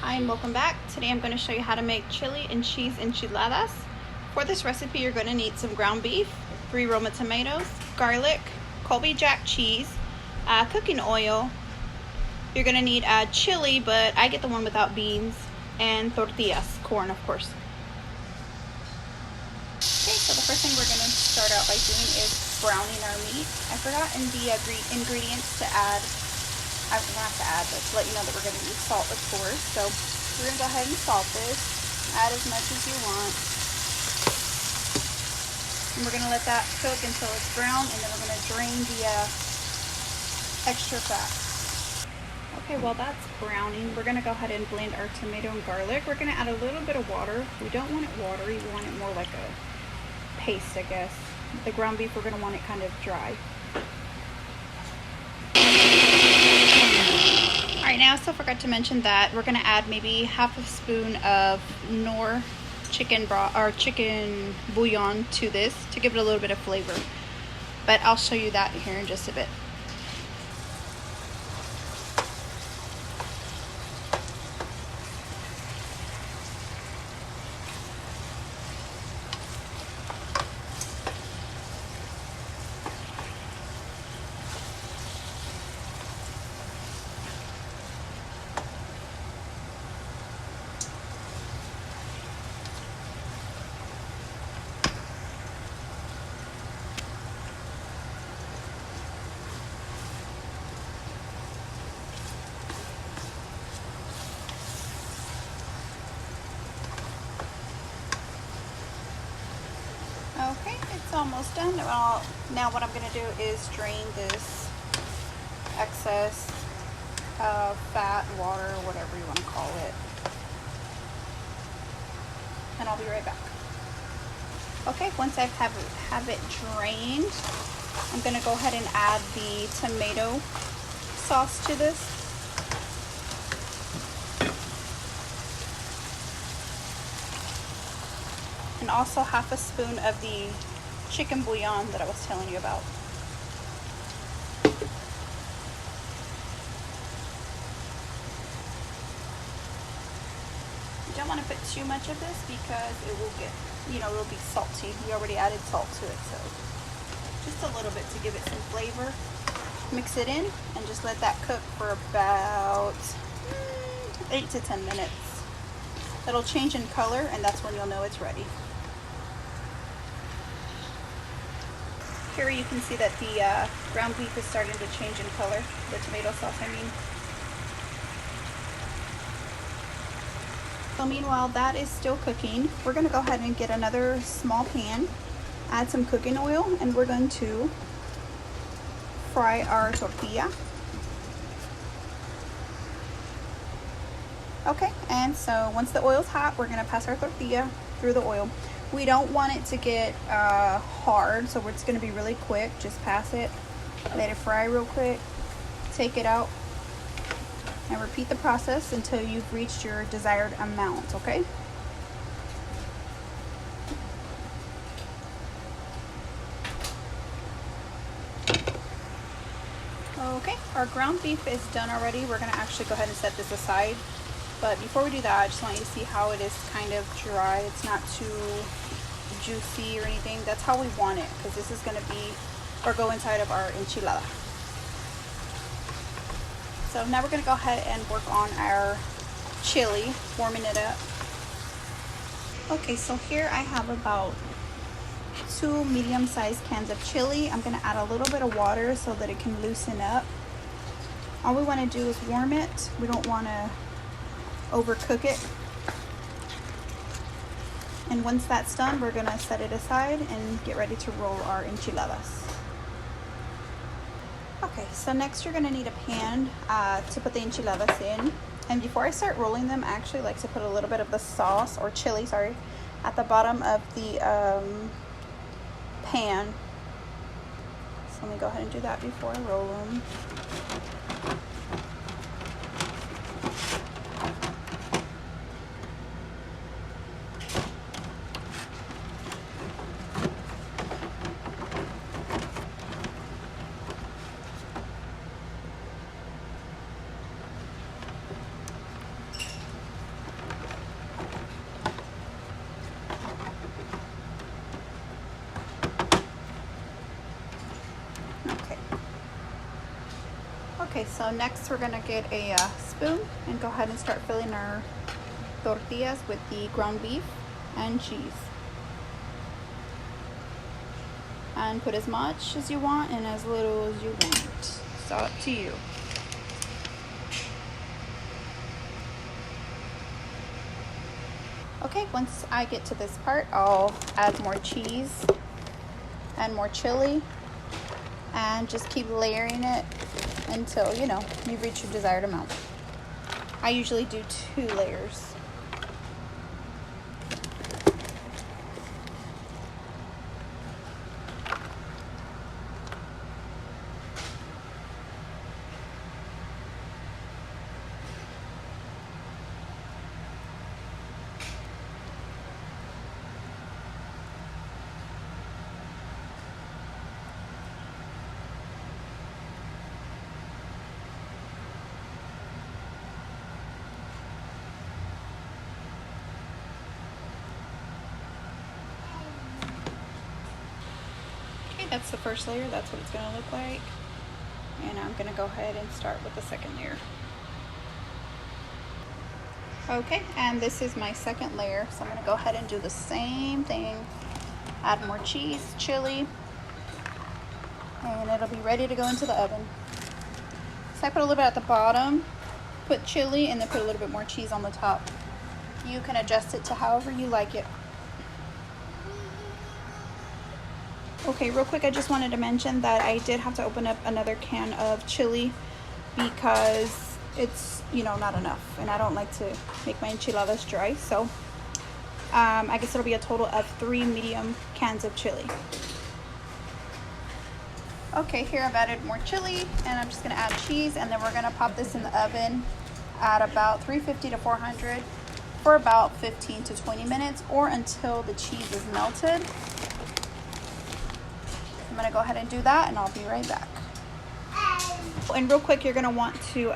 Hi and welcome back. Today I'm going to show you how to make chili and cheese enchiladas. For this recipe you're going to need some ground beef, 3 Roma tomatoes, garlic, Colby Jack cheese, cooking oil. You're going to need chili, but I get the one without beans, and tortillas, corn of course. Okay, so the first thing we're going to start out by doing is browning our meat. I forgot in the ingredients to add, not to add, but to let you know that we're going to use salt, of course. So we're going to go ahead and salt this. Add as much as you want. And we're going to let that cook until it's brown, and then we're going to drain the extra fat. Okay, while that's browning, we're going to go ahead and blend our tomato and garlic. We're going to add a little bit of water. We don't want it watery. We want it more like a paste, I guess. The ground beef, we're going to want it kind of dry. Alright, now I still forgot to mention that we're going to add maybe half a spoon of Knorr chicken broth or chicken bouillon to this to give it a little bit of flavor. But I'll show you that here in just a bit. Okay, it's almost done. Now what I'm going to do is drain this excess fat, water, whatever you want to call it. And I'll be right back. Okay, once I have it drained, I'm going to go ahead and add the tomato sauce to this. And also half a spoon of the chicken bouillon that I was telling you about. You don't want to put too much of this because it will get, it'll be salty. We already added salt to it, so just a little bit to give it some flavor. Mix it in and just let that cook for about 8 to 10 minutes. It'll change in color, and that's when you'll know it's ready. Here you can see that the ground beef is starting to change in color, the tomato sauce I mean. So meanwhile that is still cooking, we're going to go ahead and get another small pan, add some cooking oil, and we're going to fry our tortilla. Okay, and so once the oil's hot, we're going to pass our tortilla through the oil. We don't want it to get hard, so it's going to be really quick. Just pass it, let it fry real quick, take it out, and repeat the process until you've reached your desired amount, okay? Okay, our ground beef is done already. We're going to actually go ahead and set this aside. But before we do that, I just want you to see how it is kind of dry. It's not too juicy or anything. That's how we want it, because this is going to be or go inside of our enchilada. So now we're going to go ahead and work on our chili, warming it up. Okay, so here I have about 2 medium-sized cans of chili. I'm going to add a little bit of water so that it can loosen up. All we want to do is warm it. We don't want to overcook it. And once that's done, we're going to set it aside and get ready to roll our enchiladas. Okay, so next you're going to need a pan to put the enchiladas in. And before I start rolling them, I actually like to put a little bit of the sauce, or chili, sorry, at the bottom of the pan. So let me go ahead and do that before I roll them. Okay, so next we're gonna get a spoon and go ahead and start filling our tortillas with the ground beef and cheese. And put as much as you want and as little as you want. It's all up to you. Okay, once I get to this part, I'll add more cheese and more chili and just keep layering it until, you know, you reach your desired amount. I usually do 2 layers. That's the first layer. That's what it's going to look like. And I'm going to go ahead and start with the second layer. Okay, and this is my second layer. So I'm going to go ahead and do the same thing. Add more cheese, chili, and it'll be ready to go into the oven. So I put a little bit at the bottom, put chili, and then put a little bit more cheese on the top. You can adjust it to however you like it. Okay, real quick, I just wanted to mention that I did have to open up another can of chili because it's, you know, not enough. And I don't like to make my enchiladas dry. So I guess it'll be a total of 3 medium cans of chili. Okay, here I've added more chili and I'm just going to add cheese. And then we're going to pop this in the oven at about 350 to 400 for about 15 to 20 minutes or until the cheese is melted. I'm going to go ahead and do that and I'll be right back. And real quick, you're going to want to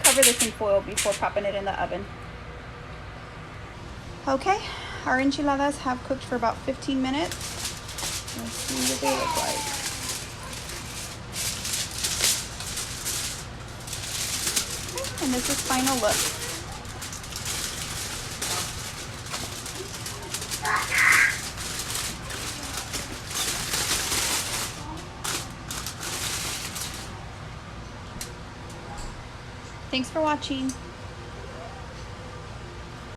cover this in foil before popping it in the oven. Okay, our enchiladas have cooked for about 15 minutes. Let's see what they look like. Okay, and this is final look. Thanks for watching.